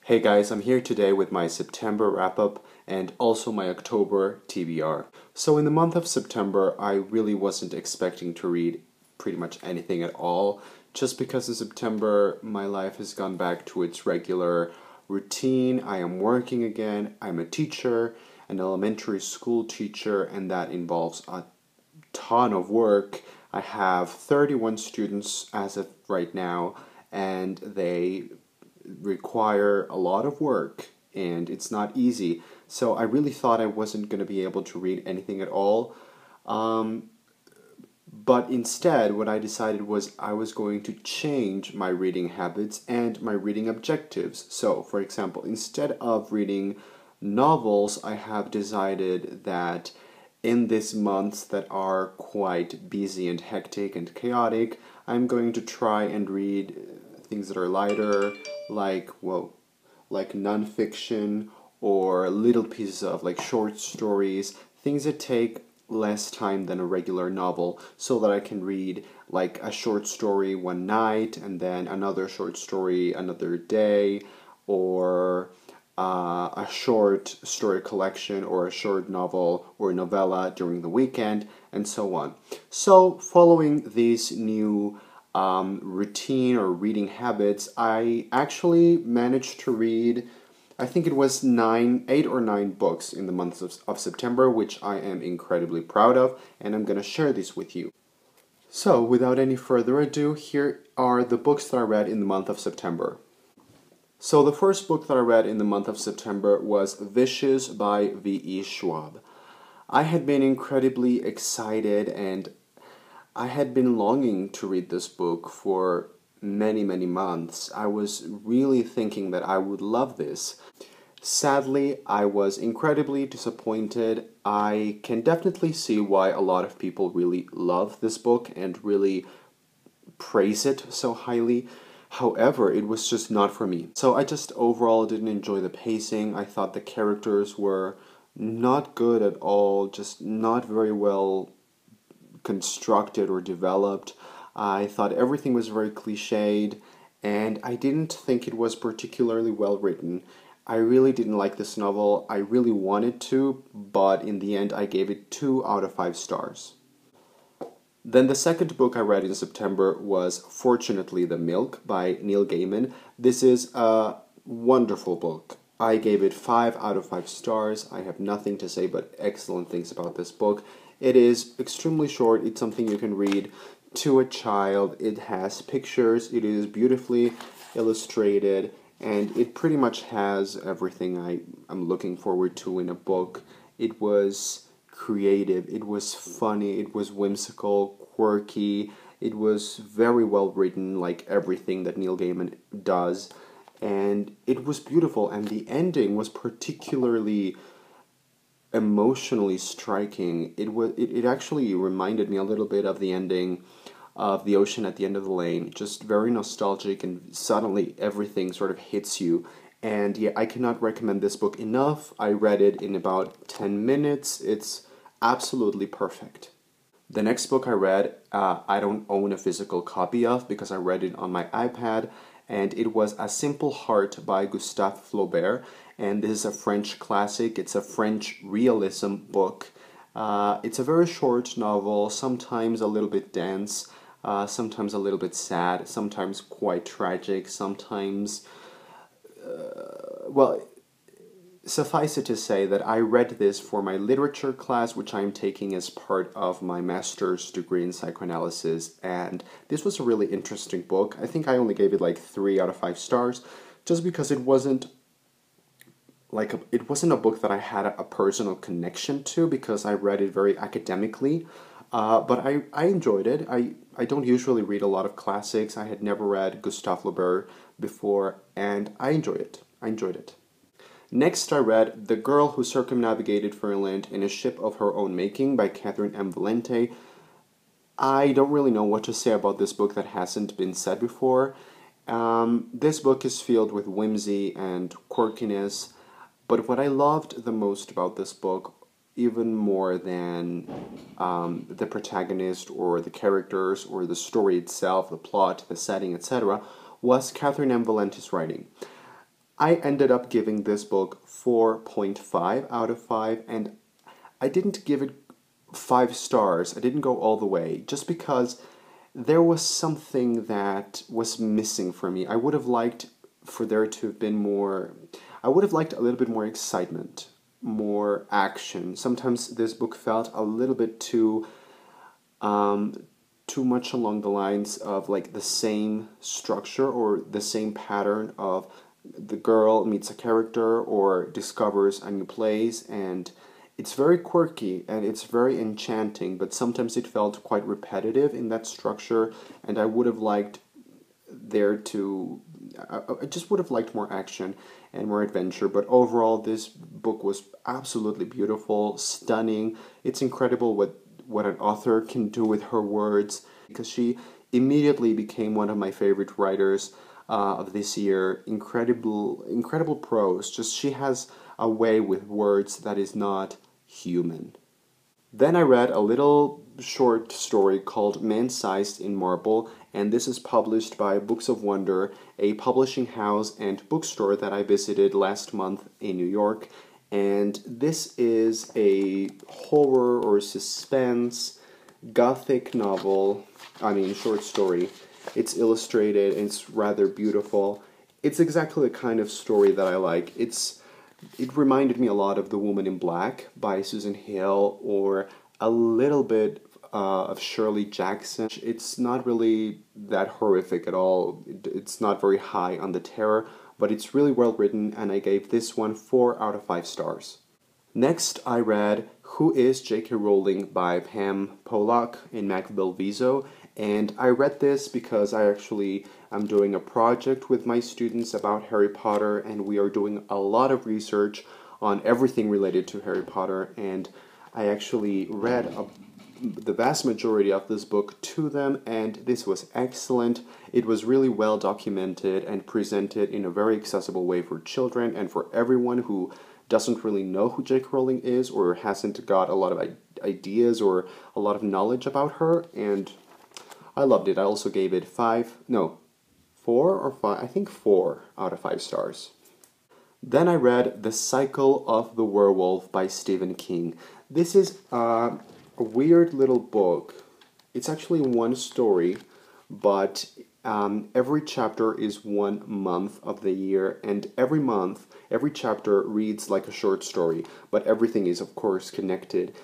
Hey guys, I'm here today with my September wrap-up and also my October TBR. So in the month of September, I really wasn't expecting to read pretty much anything at all, just because in September my life has gone back to its regular routine. I am working again, I'm a teacher, an elementary school teacher, and that involves a ton of work. I have 31 students as of right now, and they require a lot of work and it's not easy. So I really thought I wasn't going to be able to read anything at all. But instead, what I decided was I was going to change my reading habits and my reading objectives. So, for example, instead of reading novels, I have decided that in these months that are quite busy and hectic and chaotic, I'm going to try and read things that are lighter, like nonfiction or little pieces of like short stories, things that take less time than a regular novel, so that I can read like a short story one night and then another short story another day, or a short story collection or a short novel or novella during the weekend, and so on. So following these new routine or reading habits, I actually managed to read, I think it was 8 or 9 books in the month of September, which I am incredibly proud of, and I'm going to share this with you. So, without any further ado, here are the books that I read in the month of September. So, the first book that I read in the month of September was Vicious by V.E. Schwab. I had been incredibly excited and I had been longing to read this book for many months. I was really thinking that I would love this. Sadly, I was incredibly disappointed. I can definitely see why a lot of people really love this book and really praise it so highly. However, it was just not for me. So I just overall didn't enjoy the pacing. I thought the characters were not good at all, just not very well constructed or developed. I thought everything was very cliched, and I didn't think it was particularly well written. I really didn't like this novel. I really wanted to, but in the end I gave it 2 out of 5 stars. Then the second book I read in September was Fortunately the Milk by Neil Gaiman. This is a wonderful book. I gave it 5 out of 5 stars. I have nothing to say but excellent things about this book. It is extremely short. It's something you can read to a child. It has pictures. It is beautifully illustrated. And it pretty much has everything I'm looking forward to in a book. It was creative. It was funny. It was whimsical, quirky. It was very well written, like everything that Neil Gaiman does. And it was beautiful. And the ending was particularly emotionally striking. It actually reminded me a little bit of the ending of The Ocean at the End of the Lane, just very nostalgic, and suddenly everything sort of hits you. And yeah, I cannot recommend this book enough. I read it in about 10 minutes. It's absolutely perfect. The next book I read, I don't own a physical copy of because I read it on my iPad, and it was A Simple Heart by Gustave Flaubert. And this is a French classic. It's a French realism book. It's a very short novel, sometimes a little bit dense, sometimes a little bit sad, sometimes quite tragic, sometimes, suffice it to say that I read this for my literature class, which I'm taking as part of my master's degree in psychoanalysis, and this was a really interesting book. I think I only gave it like 3 out of 5 stars, just because it wasn't a book that I had a personal connection to, because I read it very academically, but I enjoyed it. I don't usually read a lot of classics. I had never read Gustave Flaubert before, and I enjoyed it. Next, I read The Girl Who Circumnavigated Fairyland in a Ship of Her Own Making by Catherine M. Valente. I don't really know what to say about this book that hasn't been said before. This book is filled with whimsy and quirkiness, but what I loved the most about this book, even more than the protagonist or the characters or the story itself, the plot, the setting, etc., was Catherine M. Valente's writing. I ended up giving this book 4.5 out of 5, and I didn't give it 5 stars. I didn't go all the way, just because there was something that was missing for me. I would have liked for there to have been more. I would have liked a little bit more excitement, more action. Sometimes this book felt a little bit too much along the lines of like the same structure or the same pattern of the girl meets a character or discovers a new place, and it's very quirky and it's very enchanting, but sometimes it felt quite repetitive in that structure, and I would have liked there to I just would have liked more action and more adventure. But overall, this book was absolutely beautiful, stunning. It's incredible what an author can do with her words, because she immediately became one of my favorite writers of this year. Incredible prose. Just she has a way with words that is not human. Then I read a little short story called Mansized in Marble, and this is published by Books of Wonder, a publishing house and bookstore that I visited last month in New York. And this is a horror or suspense gothic novel, short story. It's illustrated and it's rather beautiful. It's exactly the kind of story that I like. It reminded me a lot of The Woman in Black by Susan Hill, or a little bit of Shirley Jackson. It's not really that horrific at all. It's not very high on the terror, but it's really well written, and I gave this one 4 out of 5 stars. Next, I read Who is JK Rowling by Pam Pollock in Macville Viso, and I read this because I'm doing a project with my students about Harry Potter, and we are doing a lot of research on everything related to Harry Potter, and I actually read the vast majority of this book to them, and this was excellent. It was really well documented and presented in a very accessible way for children and for everyone who doesn't really know who J.K. Rowling is or hasn't got a lot of ideas or a lot of knowledge about her, and I loved it. I also gave it 4 or 5, I think 4 out of 5 stars. Then I read The Cycle of the Werewolf by Stephen King. This is a weird little book. It's actually one story, but every chapter is 1 month of the year, and every month, every chapter reads like a short story, but everything is, of course, connected.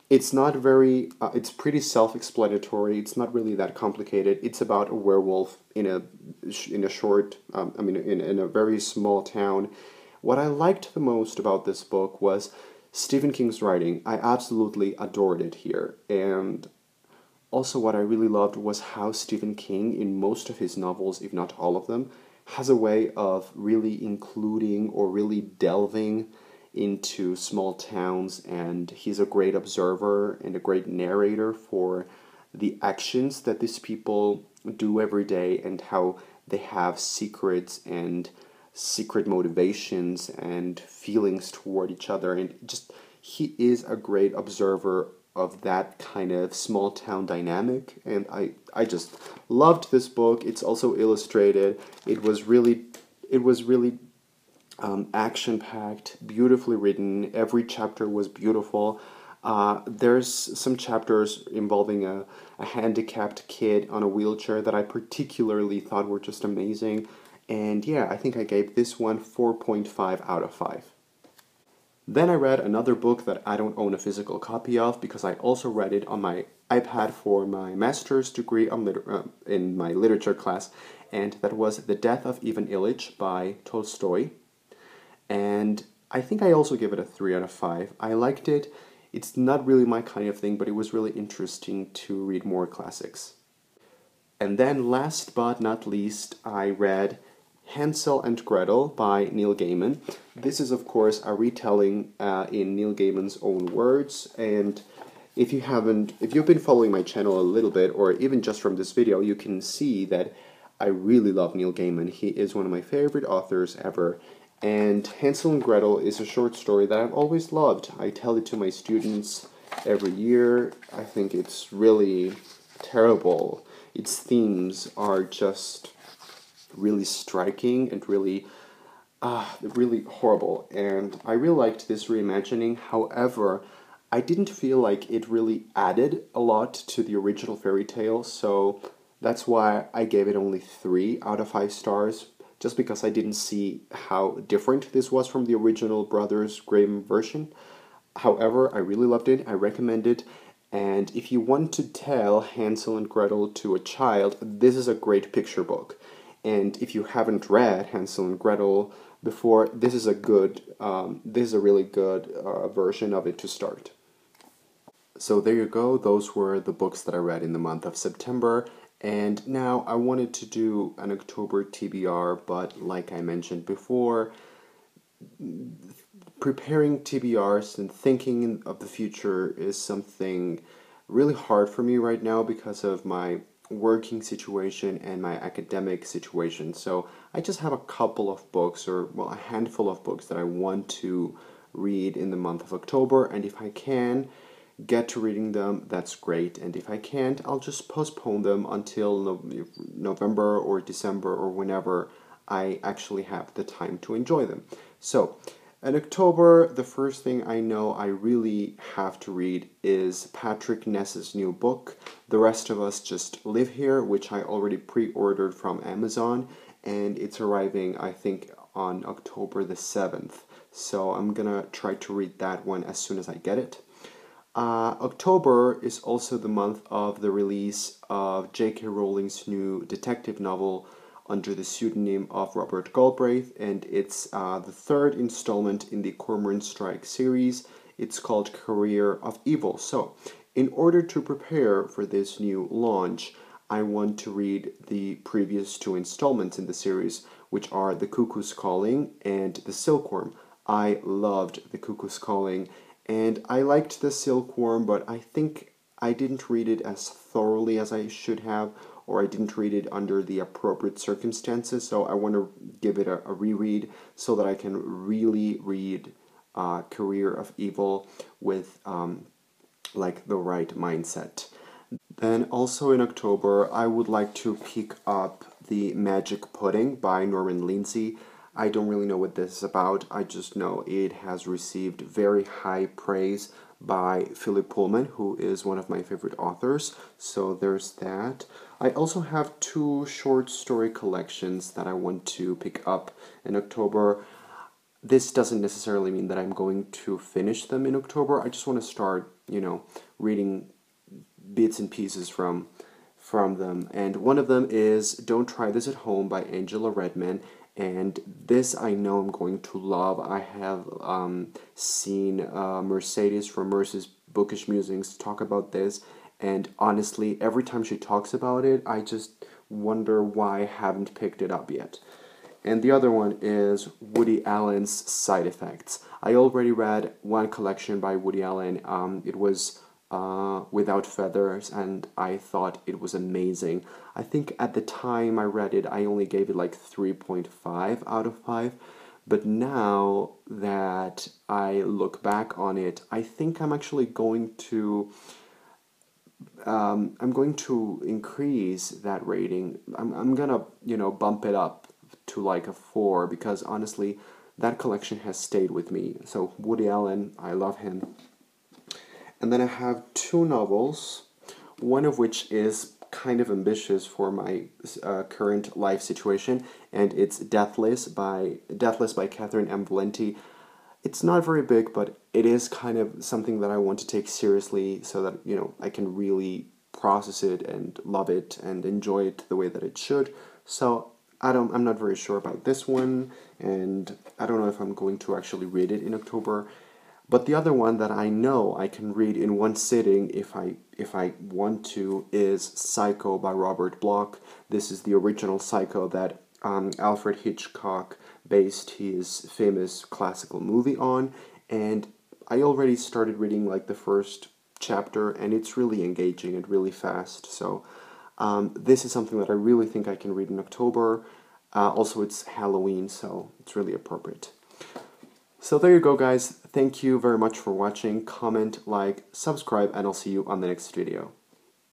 It's not very, it's pretty self-explanatory. It's not really that complicated. It's about a werewolf in a very small town. What I liked the most about this book was Stephen King's writing. I absolutely adored it here. And also what I really loved was how Stephen King, in most of his novels, if not all of them, has a way of really including or really delving into small towns, and he's a great observer and a great narrator for the actions that these people do every day and how they have secrets and secret motivations and feelings toward each other, and just he is a great observer of that kind of small town dynamic, and I just loved this book. It's also illustrated. It was really action-packed, beautifully written. Every chapter was beautiful. There's some chapters involving a handicapped kid on a wheelchair that I particularly thought were just amazing. And yeah, I think I gave this one 4.5 out of 5. Then I read another book that I don't own a physical copy of because I also read it on my iPad for my master's degree in my literature class, and that was The Death of Ivan Ilyich by Tolstoy. And I think I also give it a 3 out of 5. I liked it. It's not really my kind of thing, but it was really interesting to read more classics. And then last but not least, I read Hansel and Gretel by Neil Gaiman. This is, of course, a retelling in Neil Gaiman's own words, and if you've been following my channel a little bit, or even just from this video, you can see that I really love Neil Gaiman. He is one of my favorite authors ever, and Hansel and Gretel is a short story that I've always loved. I tell it to my students every year. I think it's really terrible. Its themes are just really striking and really really horrible, and I really liked this reimagining. However, I didn't feel like it really added a lot to the original fairy tale, so that's why I gave it only 3 out of 5 stars, just because I didn't see how different this was from the original Brothers Grimm version. However, I really loved it, I recommend it, and if you want to tell Hansel and Gretel to a child, this is a great picture book. And if you haven't read Hansel and Gretel before, this is a really good version of it to start. So there you go, those were the books that I read in the month of September, and now I wanted to do an October TBR, but like I mentioned before, preparing TBRs and thinking of the future is something really hard for me right now because of my working situation and my academic situation. So I just have a couple of books, or well, a handful of books that I want to read in the month of October, and if I can get to reading them, that's great, and if I can't, I'll just postpone them until November or December or whenever I actually have the time to enjoy them. So in October, the first thing I know I really have to read is Patrick Ness's new book, The Rest of Us Just Live Here, which I already pre-ordered from Amazon, and it's arriving, I think, on October the 7th. So I'm gonna try to read that one as soon as I get it. October is also the month of the release of JK Rowling's new detective novel under the pseudonym of Robert Galbraith, and it's the 3rd installment in the Cormoran Strike series. It's called Career of Evil. So, in order to prepare for this new launch, I want to read the previous 2 installments in the series, which are The Cuckoo's Calling and The Silkworm. I loved The Cuckoo's Calling, and I liked The Silkworm, but I think I didn't read it as thoroughly as I should have, or I didn't read it under the appropriate circumstances, so I want to give it a reread so that I can really read Career of Evil with like the right mindset. Then also in October, I would like to pick up The Magic Pudding by Norman Lindsay. I don't really know what this is about, I just know it has received very high praise by Philip Pullman, who is one of my favorite authors, so there's that. I also have 2 short story collections that I want to pick up in October. This doesn't necessarily mean that I'm going to finish them in October, I just want to start, reading bits and pieces from them, and one of them is Don't Try This at Home by Angela Redman, and this I know I'm going to love. I have seen Mercedes from Mercy's Bookish Musings talk about this, and honestly, every time she talks about it, I just wonder why I haven't picked it up yet. And the other one is Woody Allen's Side Effects. I already read one collection by Woody Allen. It was Without Feathers, and I thought it was amazing. I think at the time I read it, I only gave it like 3.5 out of 5, but now that I look back on it, I think I'm actually going to increase that rating. I'm gonna, bump it up to like a 4, because honestly, that collection has stayed with me. So Woody Allen, I love him. And then I have 2 novels, one of which is kind of ambitious for my current life situation, and it's Deathless by Catherine M. Valenti. It's not very big, but it is kind of something that I want to take seriously so that, I can really process it and love it and enjoy it the way that it should. So I'm not very sure about this one, and I don't know if I'm going to actually read it in October. But the other one that I know I can read in one sitting if I want to is Psycho by Robert Bloch. This is the original Psycho that Alfred Hitchcock based his famous classical movie on, and I already started reading like the first chapter, and it's really engaging and really fast. So this is something that I really think I can read in October. Also, it's Halloween, so it's really appropriate. So there you go, guys. Thank you very much for watching. Comment, like, subscribe, and I'll see you on the next video.